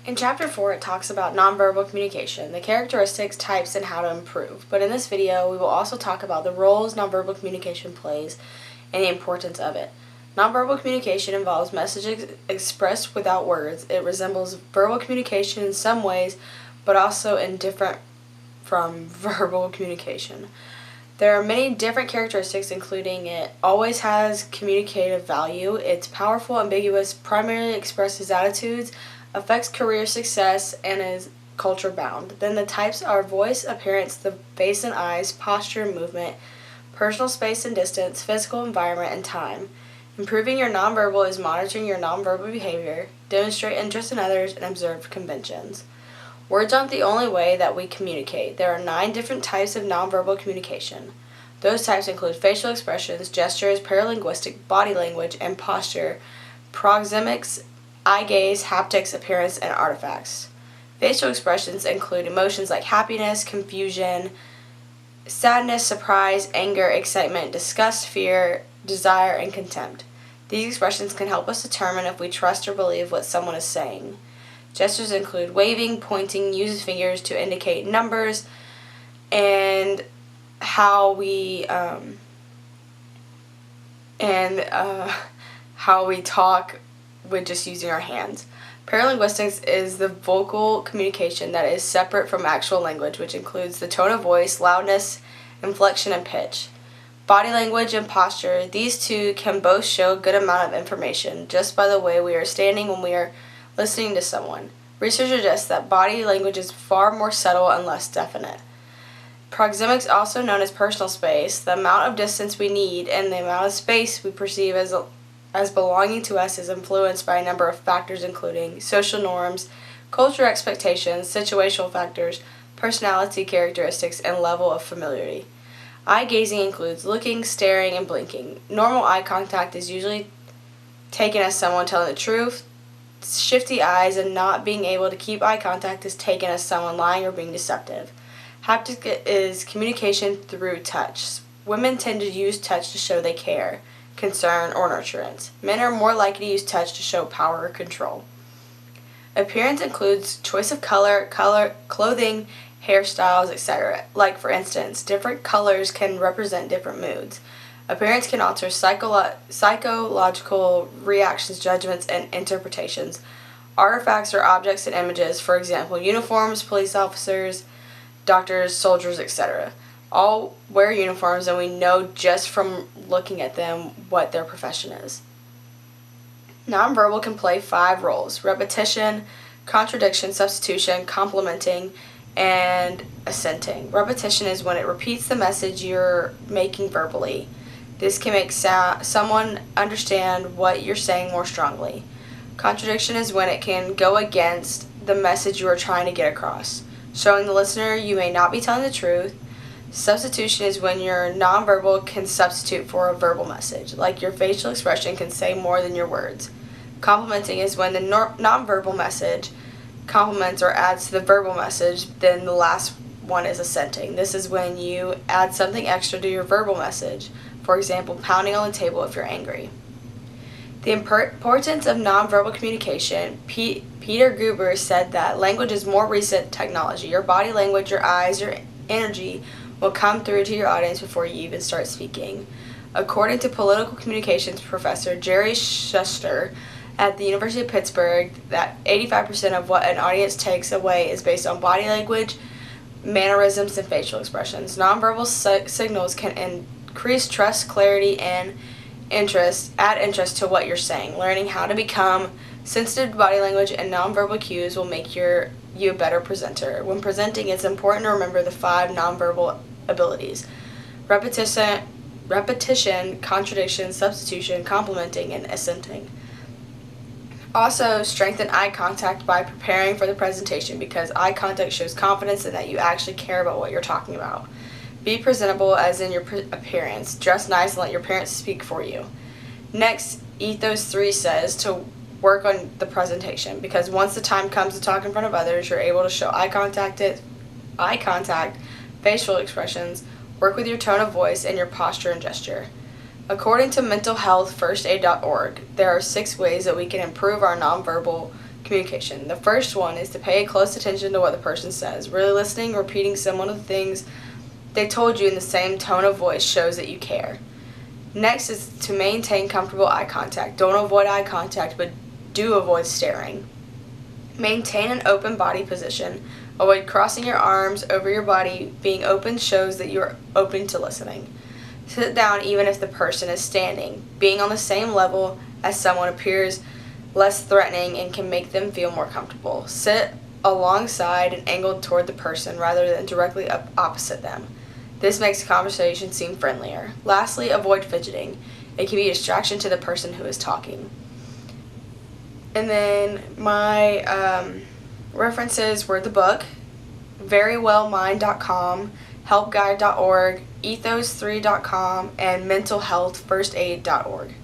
In Chapter 4, it talks about nonverbal communication, the characteristics, types, and how to improve. But in this video, we will also talk about the roles nonverbal communication plays and the importance of it. Nonverbal communication involves messages expressed without words. It resembles verbal communication in some ways, but also in different from verbal communication. There are many different characteristics, including it always has communicative value, it's powerful, ambiguous, primarily expresses attitudes, affects career success, and is culture bound. Then the types are voice, appearance, the face and eyes, posture and movement, personal space and distance, physical environment, and time. Improving your nonverbal is monitoring your nonverbal behavior, demonstrate interest in others, and observe conventions. Words aren't the only way that we communicate. There are 9 different types of nonverbal communication. Those types include facial expressions, gestures, paralinguistic, body language, and posture, proxemics, eye gaze, haptics, appearance, and artifacts. Facial expressions include emotions like happiness, confusion, sadness, surprise, anger, excitement, disgust, fear, desire, and contempt. These expressions can help us determine if we trust or believe what someone is saying. Gestures include waving, pointing, uses fingers to indicate numbers, and how we talk with just using our hands. Paralinguistics is the vocal communication that is separate from actual language, which includes the tone of voice, loudness, inflection, and pitch. Body language and posture, these two can both show a good amount of information just by the way we are standing when we are listening to someone. Research suggests that body language is far more subtle and less definite. Proxemics, also known as personal space, the amount of distance we need and the amount of space we perceive as belonging to us is influenced by a number of factors including social norms, cultural expectations, situational factors, personality characteristics, and level of familiarity. Eye gazing includes looking, staring, and blinking. Normal eye contact is usually taken as someone telling the truth. Shifty eyes and not being able to keep eye contact is taken as someone lying or being deceptive. Haptic is communication through touch. Women tend to use touch to show they care, concern, or nurturance. Men are more likely to use touch to show power or control. Appearance includes choice of color, clothing, hairstyles, etc. Like, for instance, different colors can represent different moods. Appearance can alter psychological reactions, judgments, and interpretations. Artifacts are objects and images, for example, uniforms, police officers, doctors, soldiers, etc. All wear uniforms, and we know just from looking at them what their profession is. Nonverbal can play 5 roles: repetition, contradiction, substitution, complementing, and assenting. Repetition is when it repeats the message you're making verbally. This can make someone understand what you're saying more strongly. Contradiction is when it can go against the message you are trying to get across, showing the listener you may not be telling the truth. Substitution is when your nonverbal can substitute for a verbal message, like your facial expression can say more than your words. Complementing is when the nonverbal message complements or adds to the verbal message, then the last one is assenting. This is when you add something extra to your verbal message, for example, pounding on the table if you're angry. The importance of nonverbal communication. Peter Guber said that language is more recent technology. Your body language, your eyes, your energy will come through to your audience before you even start speaking. According to political communications professor Jerry Shuster at the University of Pittsburgh, that 85% of what an audience takes away is based on body language, mannerisms, and facial expressions. Nonverbal signals can increase trust, clarity, and add interest to what you're saying. Learning how to become sensitive to body language and nonverbal cues will make you a better presenter. When presenting, it's important to remember the 5 nonverbal abilities: repetition, contradiction, substitution, complementing, and assenting. Also, strengthen eye contact by preparing for the presentation, because eye contact shows confidence and that you actually care about what you're talking about. Be presentable, as in your appearance. Dress nice and let your parents speak for you. Next, Ethos 3 says to work on the presentation, because once the time comes to talk in front of others, you're able to show eye contact, facial expressions, work with your tone of voice, and your posture and gesture. According to mentalhealthfirstaid.org, there are 6 ways that we can improve our nonverbal communication. The first one is to pay close attention to what the person says. Really listening, repeating some of the things they told you in the same tone of voice shows that you care. Next is to maintain comfortable eye contact. Don't avoid eye contact, but do avoid staring. Maintain an open body position. Avoid crossing your arms over your body. Being open shows that you are open to listening. Sit down even if the person is standing. Being on the same level as someone appears less threatening and can make them feel more comfortable. Sit alongside and angled toward the person rather than directly opposite them. This makes the conversation seem friendlier. Lastly, avoid fidgeting. It can be a distraction to the person who is talking. And then my references were the book, verywellmind.com, helpguide.org, ethos3.com, and mentalhealthfirstaid.org.